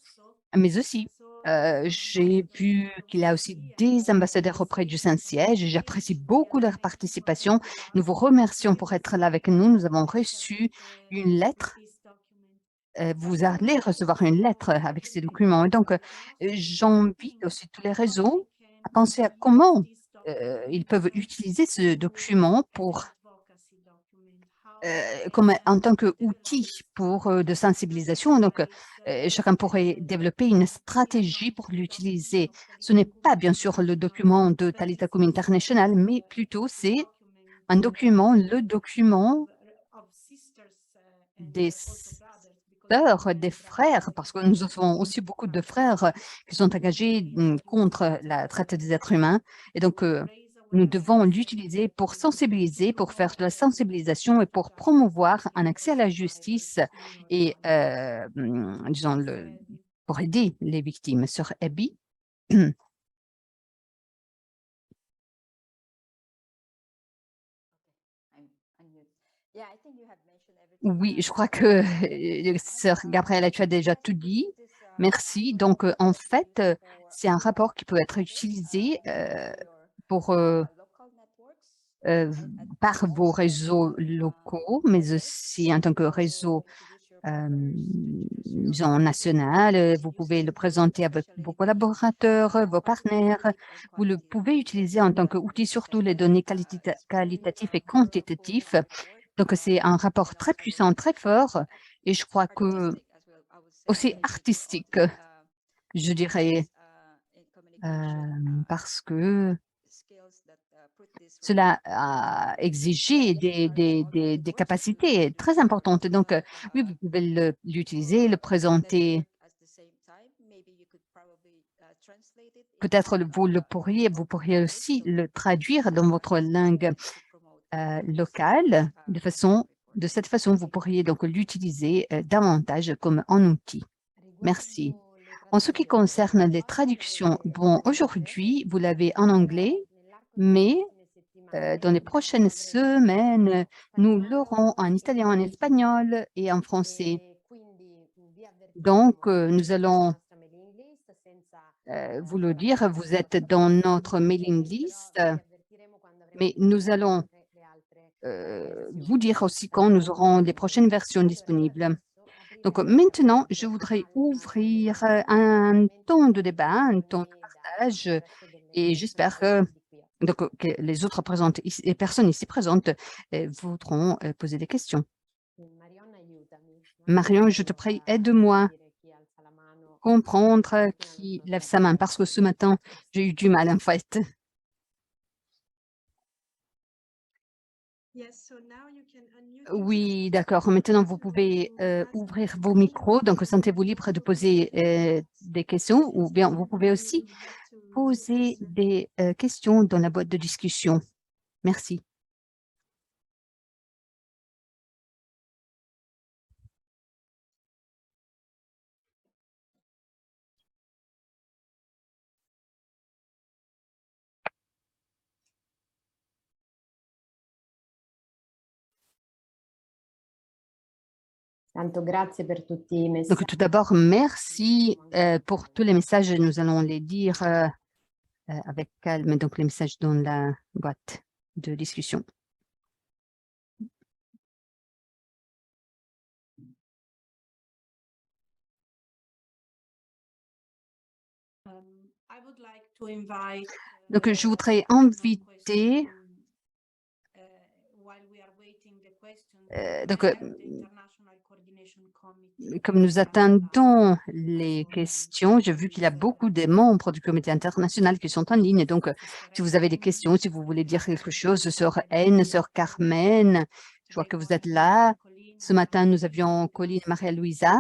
mais aussi j'ai vu qu'il y a aussi des ambassadeurs auprès du Saint-Siège et j'apprécie beaucoup leur participation. Nous vous remercions pour être là avec nous. Nous avons reçu une lettre. Vous allez recevoir une lettre avec ces documents. Et donc, j'invite aussi tous les réseaux à penser à comment ils peuvent utiliser ce document pour comme en tant qu'outil pour de sensibilisation. Donc, chacun pourrait développer une stratégie pour l'utiliser. Ce n'est pas bien sûr le document de Talitha Kum International, mais plutôt c'est un document, le document des sœurs, des frères, parce que nous avons aussi beaucoup de frères qui sont engagés contre la traite des êtres humains. Et donc, nous devons l'utiliser pour sensibiliser, pour faire de la sensibilisation et pour promouvoir un accès à la justice et, disons, pour aider les victimes. Sœur Abby. Oui, je crois que Sœur Gabriela, tu as déjà tout dit. Merci. Donc, en fait, c'est un rapport qui peut être utilisé pour par vos réseaux locaux, mais aussi en tant que réseau disons, national. Vous pouvez le présenter avec vos collaborateurs, vos partenaires. Vous le pouvez utiliser en tant qu'outil, surtout les données qualitatives et quantitatives. Donc, c'est un rapport très puissant, très fort, et je crois que aussi artistique, je dirais, parce que cela a exigé des capacités très importantes. Donc, oui, vous pouvez l'utiliser, le présenter. Peut-être vous pourriez aussi le traduire dans votre langue locale. De cette façon, vous pourriez donc l'utiliser davantage comme un outil. Merci. En ce qui concerne les traductions, bon, aujourd'hui, vous l'avez en anglais, mais dans les prochaines semaines, nous l'aurons en italien, en espagnol et en français. Donc, nous allons vous le dire, vous êtes dans notre mailing list, mais nous allons vous dire aussi quand nous aurons les prochaines versions disponibles. Donc maintenant, je voudrais ouvrir un temps de débat, un temps de partage, et j'espère que les autres les personnes ici présentes voudront poser des questions. Marion, je te prie, aide-moi comprendre qui lève sa main, parce que ce matin, j'ai eu du mal en fait. Oui, d'accord. Maintenant, vous pouvez ouvrir vos micros, donc sentez-vous libre de poser des questions, ou bien vous pouvez aussi poser des questions dans la boîte de discussion. Merci. Donc, tout d'abord, merci pour tous les messages. Nous allons les dire avec calme, donc les messages dans la boîte de discussion. Donc, je voudrais inviter Donc, comme nous attendons les questions, j'ai vu qu'il y a beaucoup de membres du comité international qui sont en ligne. Donc, si vous avez des questions, si vous voulez dire quelque chose, sœur Anne, sœur Carmen, je vois que vous êtes là. Ce matin, nous avions Colline et Maria-Louisa.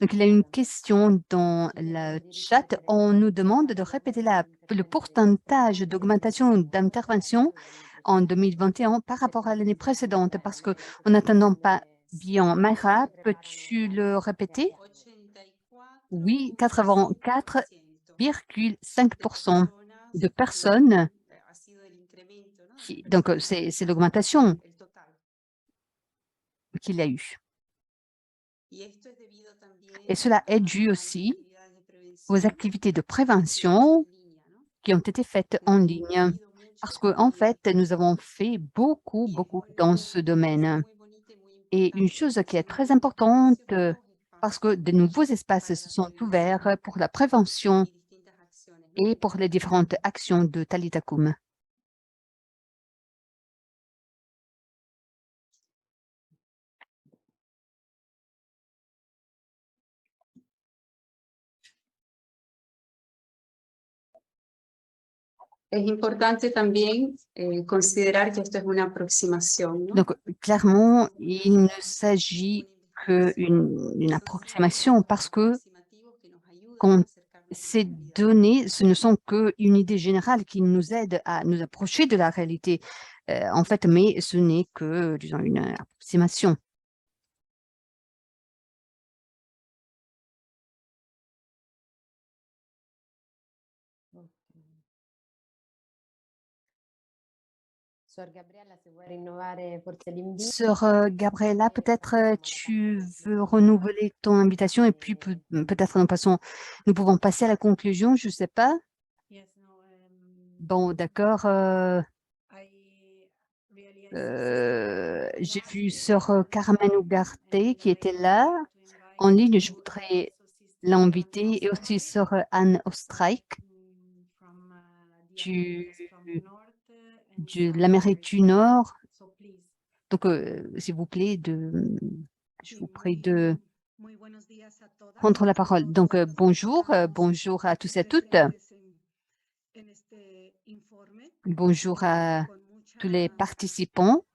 Donc, il y a une question dans le chat. On nous demande de répéter le pourcentage d'augmentation d'intervention en 2021 par rapport à l'année précédente parce qu'on n'attendant pas bien. Mayra, peux-tu le répéter? Oui, 84,5% de personnes. Donc, c'est l'augmentation qu'il y a eu. Et cela est dû aussi aux activités de prévention qui ont été faites en ligne. Parce qu'en fait, nous avons fait beaucoup dans ce domaine. Et une chose qui est très importante, parce que de nouveaux espaces se sont ouverts pour la prévention et pour les différentes actions de Talitha Kum. Es importante también considerar que esto es una aproximación, ¿no? Donc, clairement, il ne s'agit qu'une approximation parce que ces données, ce ne sont qu'une idée générale qui nous aide à nous approcher de la réalité, en fait, mais ce n'est que, disons, une approximation. Sœur Gabriella, peut-être tu veux renouveler ton invitation et puis peut-être nous pouvons passer à la conclusion, je ne sais pas. Bon, d'accord. J'ai vu Sœur Carmen Ugarte qui était là en ligne. Je voudrais l'inviter et aussi Sœur Anne Ostreich de l'Amérique du Nord. Donc, s'il vous plaît, je vous prie de prendre la parole. Donc, bonjour à tous et à toutes. Bonjour à tous les participants.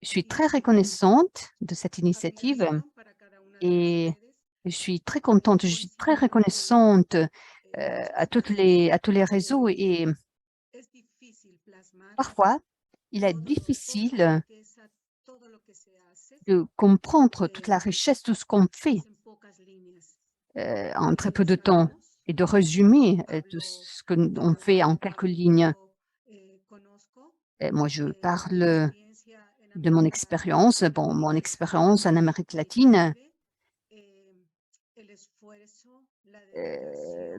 Je suis très reconnaissante de cette initiative et je suis très contente, je suis très reconnaissante à tous les réseaux et parfois, il est difficile de comprendre toute la richesse, tout ce qu'on fait en très peu de temps et de résumer tout ce qu'on fait en quelques lignes. Et moi, je parle de mon expérience. Bon, mon expérience en Amérique latine,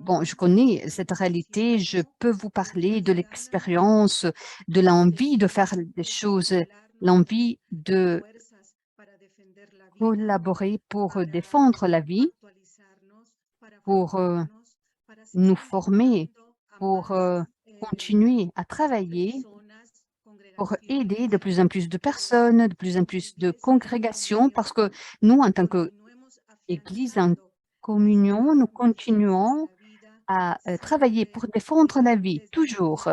bon, je connais cette réalité, je peux vous parler de l'expérience, de l'envie de faire des choses, l'envie de collaborer pour défendre la vie, pour nous former, pour continuer à travailler, pour aider de plus en plus de personnes, de plus en plus de congrégations, parce que nous, en tant qu'Église en communion, nous continuons à travailler pour défendre la vie, toujours.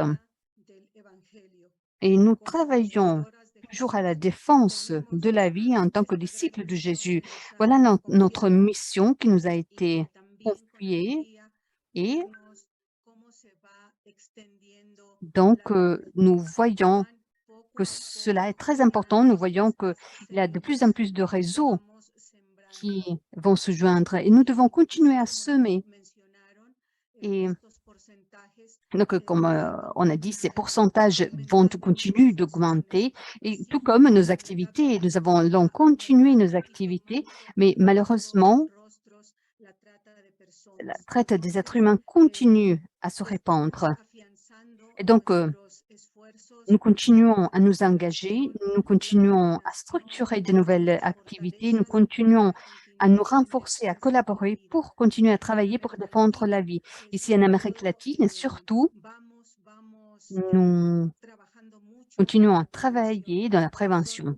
Et nous travaillons toujours à la défense de la vie en tant que disciples de Jésus. Voilà notre mission qui nous a été confiée. Et donc, nous voyons que cela est très important. Nous voyons qu'il y a de plus en plus de réseaux qui vont se joindre et nous devons continuer à semer. Et donc, comme on a dit, ces pourcentages vont continuer d'augmenter, et tout comme nos activités. Nous allons continuer nos activités, mais malheureusement, la traite des êtres humains continue à se répandre. Et donc, nous continuons à nous engager, nous continuons à structurer de nouvelles activités, nous continuons à nous renforcer, à collaborer pour continuer à travailler pour défendre la vie. Ici en Amérique latine, surtout, nous continuons à travailler dans la prévention.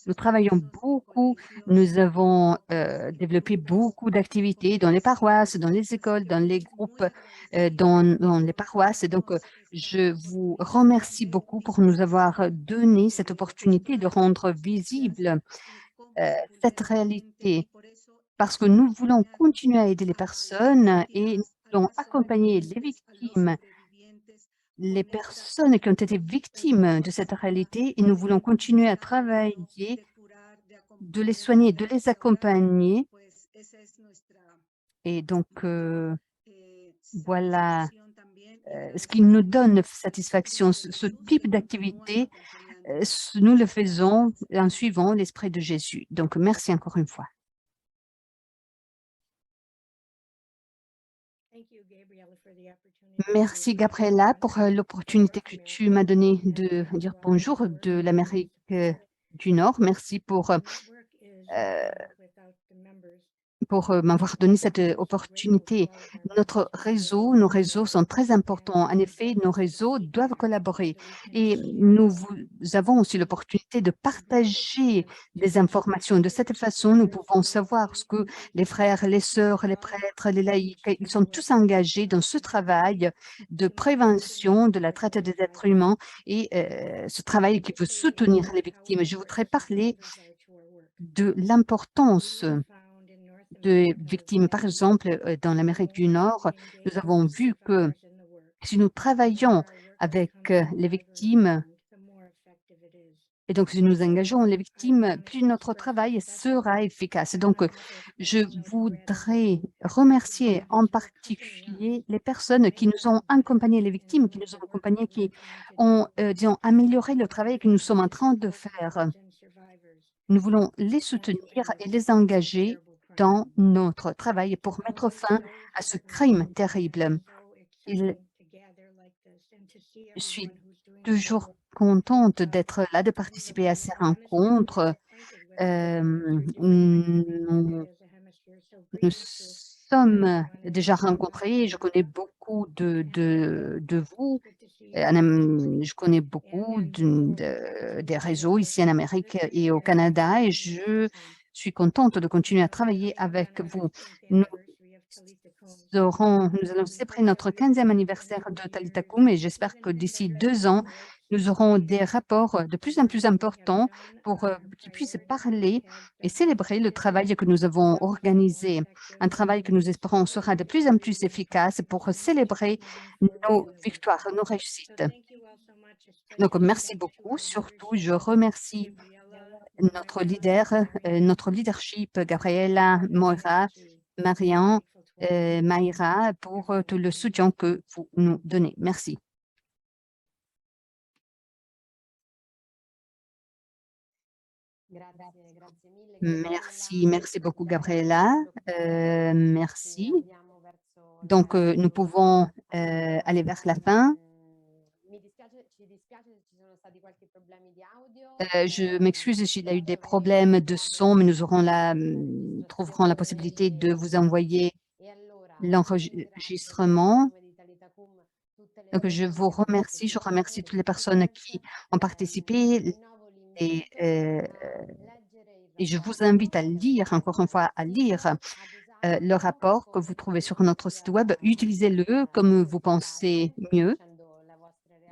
Nous travaillons beaucoup, nous avons développé beaucoup d'activités dans les paroisses, dans les écoles, dans les groupes, dans les paroisses. Et donc, je vous remercie beaucoup pour nous avoir donné cette opportunité de rendre visible cette réalité, parce que nous voulons continuer à aider les personnes et nous voulons accompagner les personnes qui ont été victimes de cette réalité, et nous voulons continuer à travailler, de les soigner, de les accompagner. Et donc, voilà ce qui nous donne satisfaction. Ce type d'activité, nous le faisons en suivant l'Esprit de Jésus. Donc, merci encore une fois. Merci, Gabriela, pour l'opportunité que tu m'as donnée de dire bonjour de l'Amérique du Nord. Merci pour m'avoir donné cette opportunité. Nos réseaux sont très importants. En effet, nos réseaux doivent collaborer. Et nous avons aussi l'opportunité de partager des informations. De cette façon, nous pouvons savoir ce que les frères, les sœurs, les prêtres, les laïcs, ils sont tous engagés dans ce travail de prévention de la traite des êtres humains et ce travail qui peut soutenir les victimes. Je voudrais parler de l'importance de victimes. Par exemple, dans l'Amérique du Nord, nous avons vu que si nous travaillons avec les victimes, et donc si nous engageons les victimes, plus notre travail sera efficace. Donc, je voudrais remercier en particulier les personnes qui nous ont accompagné, les victimes qui nous ont accompagnés, qui ont, disons, amélioré le travail que nous sommes en train de faire. Nous voulons les soutenir et les engager dans notre travail pour mettre fin à ce crime terrible. Je suis toujours contente d'être là, de participer à ces rencontres. Nous sommes déjà rencontrés, je connais beaucoup de vous. Je connais beaucoup des réseaux ici en Amérique et au Canada, et je suis contente de continuer à travailler avec vous. Nous allons célébrer notre 15e anniversaire de Talitha Koum, et j'espère que d'ici 2 ans, nous aurons des rapports de plus en plus importants pour qu'ils puissent parler et célébrer le travail que nous avons organisé. Un travail que nous espérons sera de plus en plus efficace pour célébrer nos victoires, nos réussites. Donc, merci beaucoup. Surtout, je remercie notre leadership, Gabriela, Moira, Marianne, Mayra, pour tout le soutien que vous nous donnez. Merci. Merci beaucoup, Gabriela. Merci. Donc, nous pouvons aller vers la fin. Je m'excuse s'il y a eu des problèmes de son, mais nous trouverons la possibilité de vous envoyer l'enregistrement. Donc, je vous remercie. Je remercie toutes les personnes qui ont participé et je vous invite à lire, encore une fois, à lire le rapport que vous trouvez sur notre site web. Utilisez-le comme vous pensez mieux.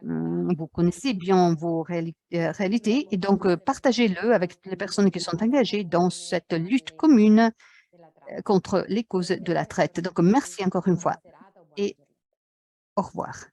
Vous connaissez bien vos réalités et donc partagez-le avec les personnes qui sont engagées dans cette lutte commune contre les causes de la traite. Donc, merci encore une fois et au revoir.